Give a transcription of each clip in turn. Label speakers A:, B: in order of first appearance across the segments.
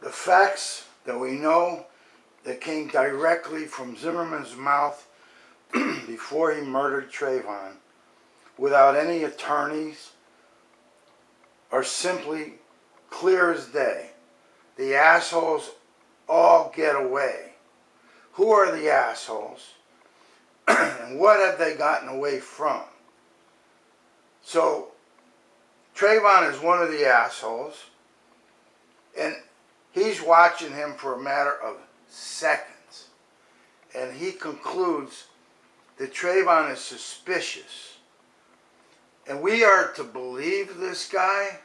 A: the facts that we know that came directly from Zimmerman's mouth before he murdered Trayvon, without any attorneys, are simply clear as day. The assholes all get away. Who are the assholes? And what have they gotten away from? So, Trayvon is one of the assholes, and he's watching him for a matter of seconds. And he concludes that Trayvon is suspicious. And we are to believe this guy?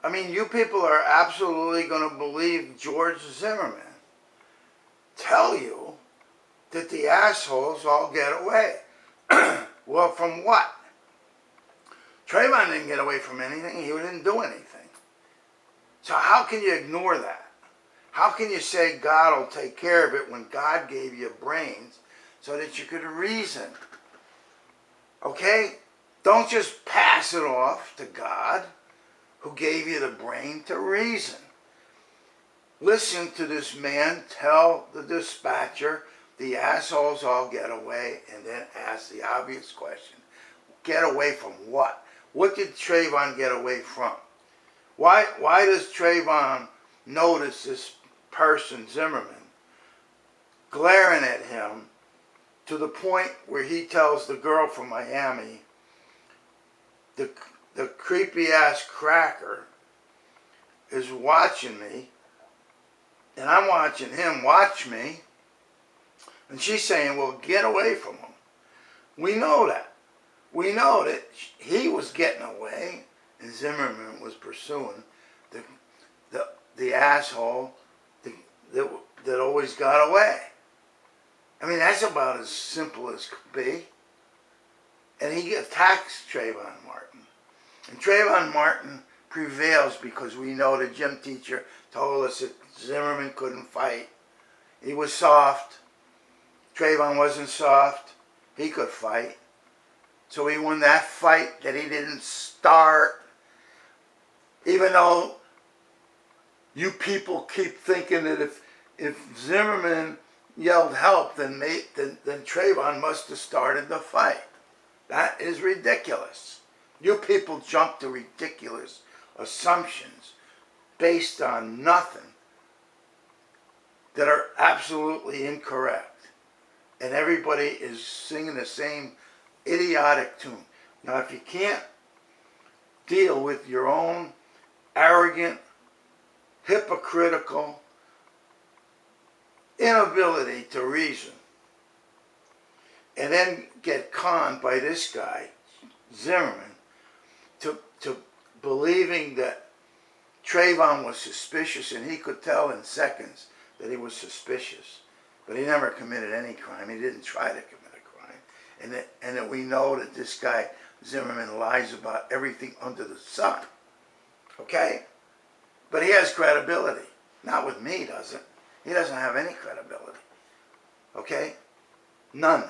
A: I mean, you people are absolutely going to believe George Zimmerman tell you that the assholes all get away. Well, from what? Trayvon didn't get away from anything. He didn't do anything. So how can you ignore that? How can you say God will take care of it when God gave you brains so that you could reason? Okay? Don't just pass it off to God, who gave you the brain to reason. Listen to this man tell the dispatcher the assholes all get away, and then ask the obvious question. Get away from what? What did Trayvon get away from? Why does Trayvon notice this person, Zimmerman, glaring at him to the point where he tells the girl from Miami, the creepy-ass cracker is watching me, and I'm watching him watch me, and she's saying, well, get away from him. We know that. We know that he was getting away, and Zimmerman was pursuing the asshole that always got away. I mean, that's about as simple as could be. And he attacks Trayvon Martin. And Trayvon Martin prevails because we know the gym teacher told us that Zimmerman couldn't fight. He was soft. Trayvon wasn't soft. He could fight. So he won that fight that he didn't start. Even though you people keep thinking that if Zimmerman yelled help, then Trayvon must have started the fight. That is ridiculous. You people jump to ridiculous assumptions based on nothing that are absolutely incorrect. And everybody is singing the same idiotic tune. Now, if you can't deal with your own arrogant, hypocritical inability to reason, and then get conned by this guy, Zimmerman, to believing that Trayvon was suspicious, and he could tell in seconds that he was suspicious. But he never committed any crime. He didn't try to commit a crime. And that we know that this guy, Zimmerman, lies about everything under the sun. Okay? But he has credibility. Not with me, does it? He doesn't have any credibility. Okay? None.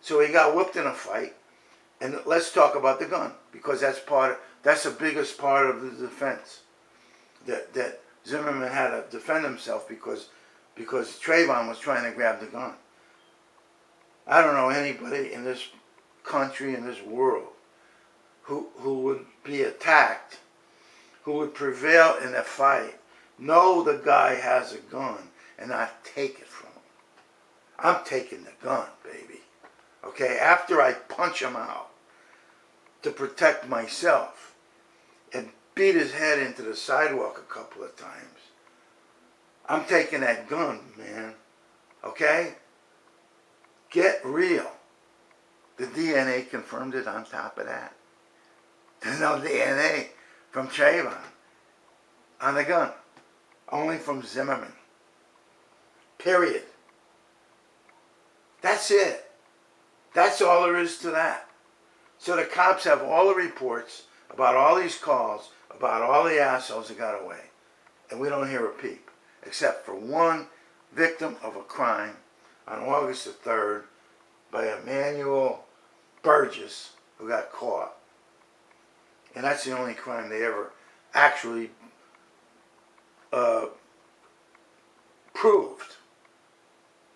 A: So he got whooped in a fight. And let's talk about the gun, because that's the biggest part of the defense. That Zimmerman had to defend himself because Trayvon was trying to grab the gun. I don't know anybody in this country, in this world, who would be attacked, who would prevail in a fight, know the guy has a gun, and not take it from him. I'm taking the gun, baby. Okay, after I punch him out to protect myself and beat his head into the sidewalk a couple of times, I'm taking that gun, man. Okay? Get real. The DNA confirmed it on top of that. There's no DNA from Trayvon on the gun. Only from Zimmerman. Period. That's it. That's all there is to that. So the cops have all the reports about all these calls, about all the assholes that got away. And we don't hear a peep. Except for one victim of a crime on August the 3rd by Emmanuel Burgess, who got caught. And that's the only crime they ever actually proved.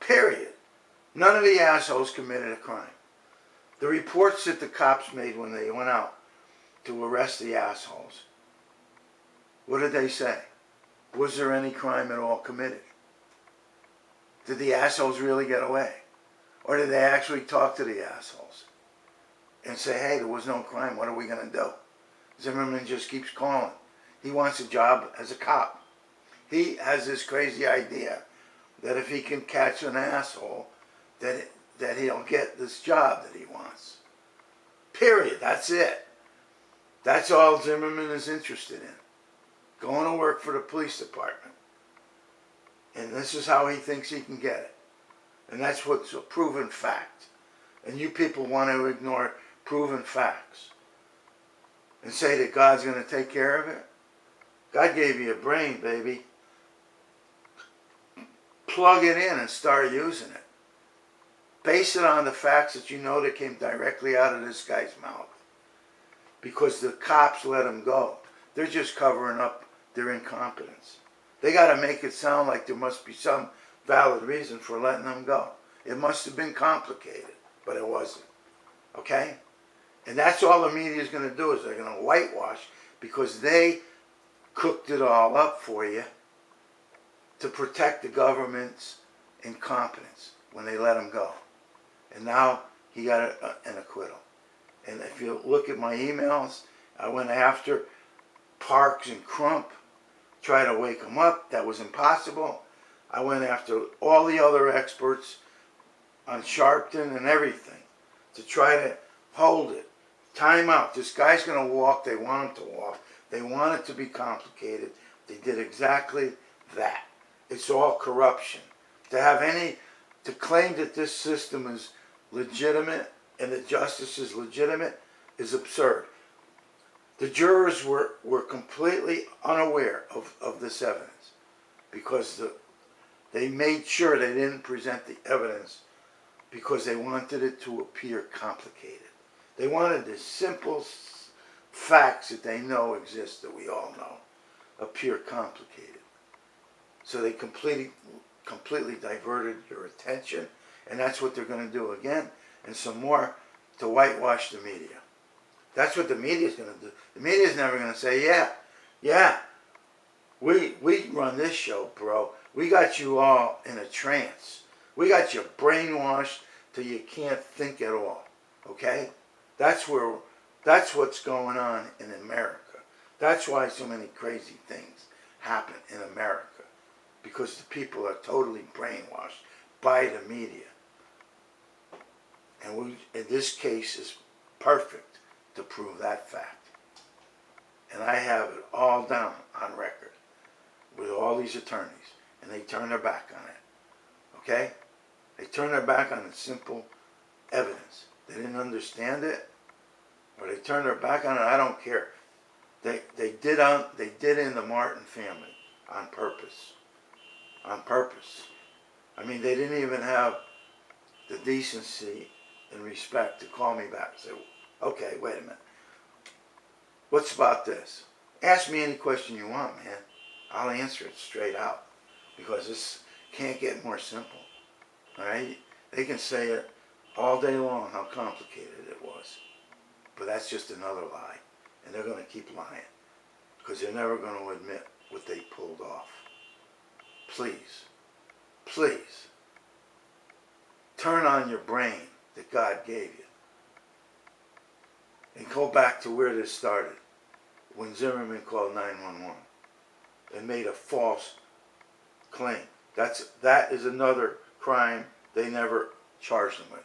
A: Period. None of the assholes committed a crime. The reports that the cops made when they went out to arrest the assholes, what did they say? Was there any crime at all committed? Did the assholes really get away? Or did they actually talk to the assholes and say, hey, there was no crime, what are we going to do? Zimmerman just keeps calling. He wants a job as a cop. He has this crazy idea that if he can catch an asshole, that he'll get this job that he wants. Period. That's it. That's all Zimmerman is interested in. Going to work for the police department. And this is how he thinks he can get it. And that's what's a proven fact. And you people want to ignore proven facts and say that God's going to take care of it. God gave you a brain, baby. Plug it in and start using it. Base it on the facts that you know that came directly out of this guy's mouth. Because the cops let him go. They're just covering up their incompetence. They got to make it sound like there must be some valid reason for letting them go. It must have been complicated, but it wasn't. Okay? And that's all the media is going to do, is they're going to whitewash because they cooked it all up for you to protect the government's incompetence when they let him go. And now he got an acquittal. And if you look at my emails, I went after Parks and Crump, tried to wake him up. That was impossible. I went after all the other experts on Sharpton and everything to try to hold it. Time out. This guy's going to walk. They want him to walk. They want it to be complicated. They did exactly that. It's all corruption. To claim that this system is legitimate and that justice is legitimate is absurd. The jurors were completely unaware of this evidence because they made sure they didn't present the evidence because they wanted it to appear complicated. They wanted the simple facts that they know exist, that we all know, appear complicated. So they completely diverted your attention, and that's what they're going to do again, and some more to whitewash the media. That's what the media is going to do. The media is never going to say, yeah, we run this show, bro. We got you all in a trance. We got you brainwashed till you can't think at all. Okay? That's what's going on in America. That's why so many crazy things happen in America. Because the people are totally brainwashed by the media. And in this case is perfect to prove that fact. And I have it all down on record with all these attorneys. And they turn their back on it. Okay? They turn their back on the simple evidence. They didn't understand it, or they turned their back on it. I don't care. They did in the Martin family on purpose. On purpose. I mean, they didn't even have the decency and respect to call me back and say, okay, wait a minute. What's about this? Ask me any question you want, man. I'll answer it straight out. Because this can't get more simple. Alright? They can say it all day long how complicated it was. But that's just another lie. And they're going to keep lying. Because they're never going to admit what they pulled off. Please, please, turn on your brain that God gave you. And go back to where this started. When Zimmerman called 911 and made a false claim. That is another crime they never charged him with.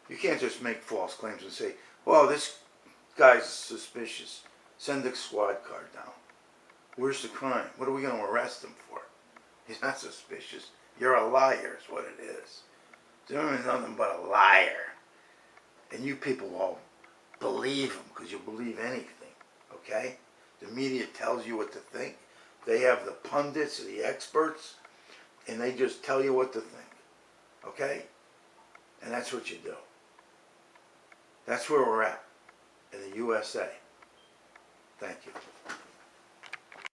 A: You can't just make false claims and say, well, this guy's suspicious. Send the squad car down. Where's the crime? What are we going to arrest him for? He's not suspicious. You're a liar is what it is. Zimmerman's nothing but a liar. And you people all believe him because you believe anything. Okay? The media tells you what to think. They have the pundits, the experts, and they just tell you what to think. Okay? And that's what you do. That's where we're at in the USA. Thank you.